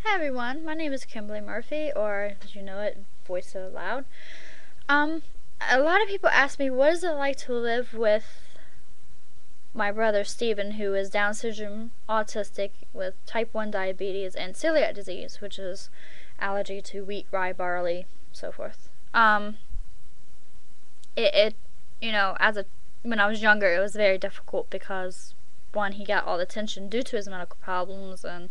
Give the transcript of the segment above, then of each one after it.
Hi everyone, my name is Kimberly Murphy, or as you know it, Voice Out Loud. Um, a lot of people ask me what is it like to live with my brother Stephen, who is Down syndrome, autistic, with type 1 diabetes and celiac disease, which is allergy to wheat, rye, barley, so forth. It as a when I was younger, it was very difficult because one, he got all the attention due to his medical problems, and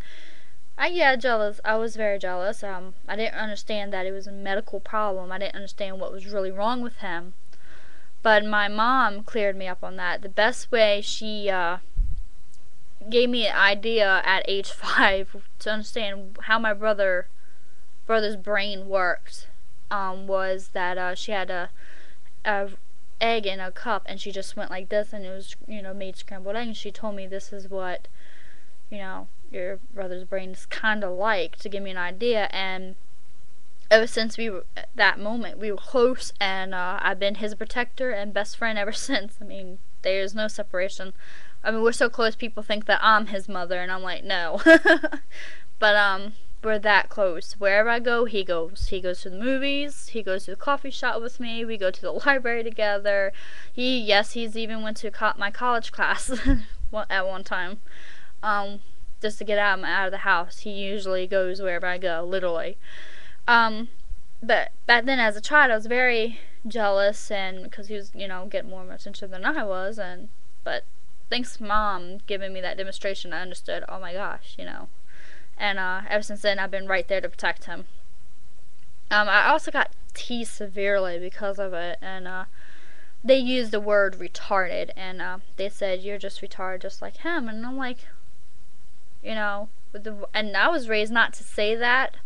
jealous. I was very jealous. I didn't understand that it was a medical problem. I didn't understand what was really wrong with him. But my mom cleared me up on that. The best way she gave me an idea at age 5 to understand how my brother's brain worked was that she had a egg in a cup and she just went like this and it was made scrambled egg, and she told me this is what your brother's brain is kind of like, to give me an idea. And ever since that moment, we were close, and I've been his protector and best friend ever since. I mean, there's no separation. I mean, we're so close, people think that I'm his mother, and I'm like, no. But we're that close. Wherever I go, he goes. He goes to the movies. He goes to the coffee shop with me. We go to the library together. He's even went to my college class at one time. Just to get out of the house. He usually goes wherever I go, literally. But back then, as a child, I was very jealous, and because he was, getting more attention than I was, but thanks Mom giving me that demonstration, I understood. Oh my gosh, and ever since then, I've been right there to protect him. I also got teased severely because of it, and they used the word retarded, and they said you're just retarded, just like him, and I'm like, and I was raised not to say that.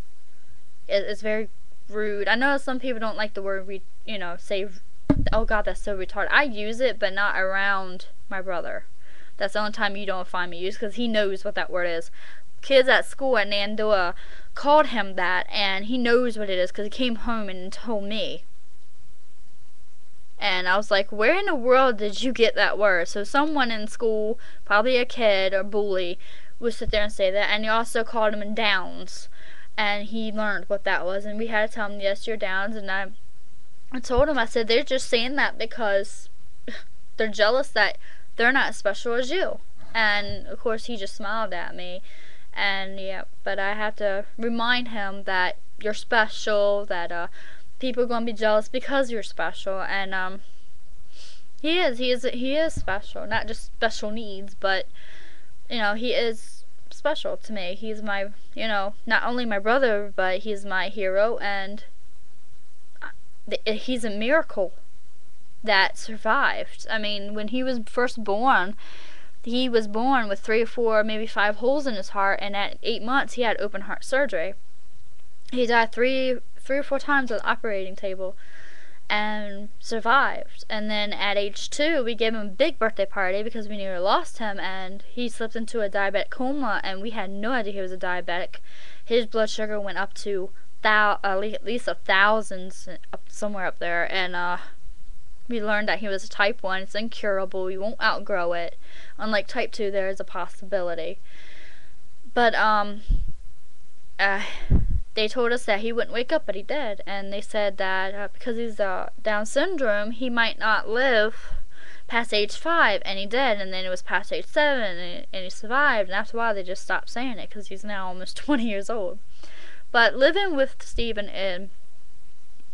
It's very rude. I know some people don't like the word say, oh God, that's so retarded. I use it, but not around my brother. That's the only time you don't find me use, because he knows what that word is. Kids at school at Nandua called him that, and he knows what it is because he came home and told me. And I was like, where in the world did you get that word? So someone in school, probably a kid or bully, would sit there and say that. And he also called him Downs, and he learned what that was, and we had to tell him, yes, you're Downs. And I told him, I said, they're just saying that because they're jealous that they're not as special as you. And of course he just smiled at me. And yeah, but I have to remind him that you're special, that people are going to be jealous because you're special. And he is special, not just special needs, but he is special to me. He's my, not only my brother, but he's my hero, and he's a miracle that survived. I mean, when he was first born, he was born with 3 or 4, maybe 5 holes in his heart, and at 8 months he had open heart surgery. He died three or 4 times on the operating table and survived. And then at age 2, we gave him a big birthday party because we nearly lost him, and he slipped into a diabetic coma, and we had no idea he was a diabetic. His blood sugar went up to at least 1,000, somewhere up there, and we learned that he was a type 1. It's incurable. We won't outgrow it. Unlike type 2, there is a possibility. But they told us that he wouldn't wake up, but he did. And they said that because he's Down syndrome, he might not live past age 5, and he did. And then it was past age 7, and he survived. And after a while, they just stopped saying it because he's now almost 20 years old. But living with Stephen,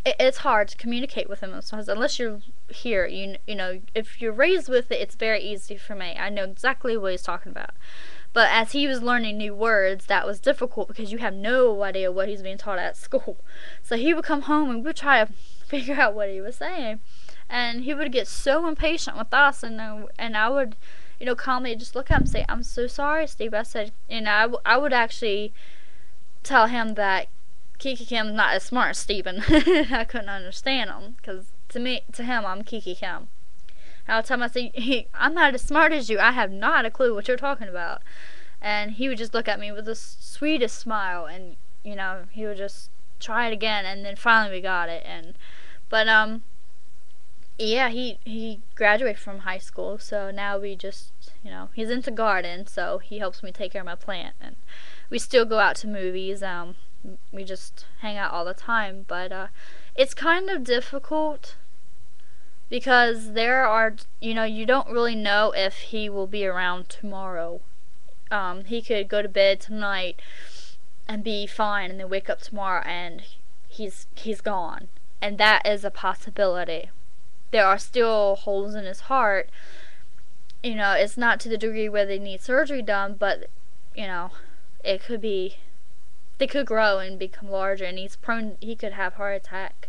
it's hard to communicate with him sometimes, unless you're here. If you're raised with it, it's very easy for me. I know exactly what he's talking about. But as he was learning new words, that was difficult because you have no idea what he's being taught at school. So he would come home and we would try to figure out what he was saying. And he would get so impatient with us, and I would, calmly just look at him and say, I'm so sorry, Steve. I said, I would actually tell him that Kiki Kim's not as smart as Steven. I couldn't understand him, because to him, I'm Kiki Kim. I would tell him, I say, I'm not as smart as you. I have not a clue what you're talking about. And he would just look at me with the sweetest smile, and he would just try it again, and then finally we got it. But yeah, he graduated from high school, so now we just, he's into garden, so he helps me take care of my plant, and we still go out to movies. We just hang out all the time, but it's kind of difficult because there are, you don't really know if he will be around tomorrow. He could go to bed tonight and be fine, and then wake up tomorrow and he's gone, and that is a possibility. There are still holes in his heart. It's not to the degree where they need surgery done, but it could be, they could grow and become larger, and he could have heart attack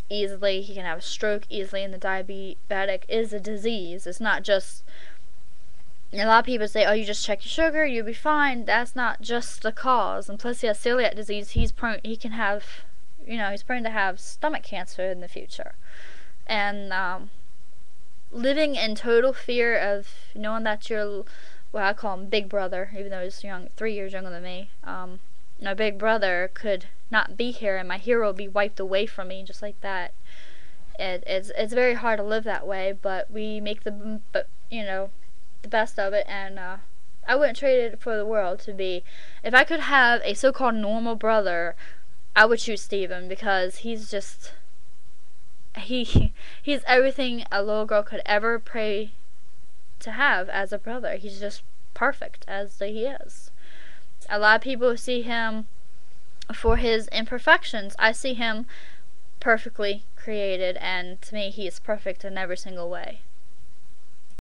easily. He can have a stroke easily, and the diabetic is a disease. It's not just, a lot of people say, oh, you just check your sugar, you'll be fine. That's not just the cause. And plus he has celiac disease. He's prone to have stomach cancer in the future. And living in total fear of knowing that your, well, I call him Big Brother, even though he's 3 years younger than me. My big brother could not be here, and my hero be wiped away from me just like that. It's very hard to live that way, but we make the best of it, and I wouldn't trade it for the world to be. If I could have a so-called normal brother, I would choose Steven, because he's just, he's everything a little girl could ever pray to have as a brother. He's just perfect as he is. A lot of people see him for his imperfections. I see him perfectly created, and to me he is perfect in every single way.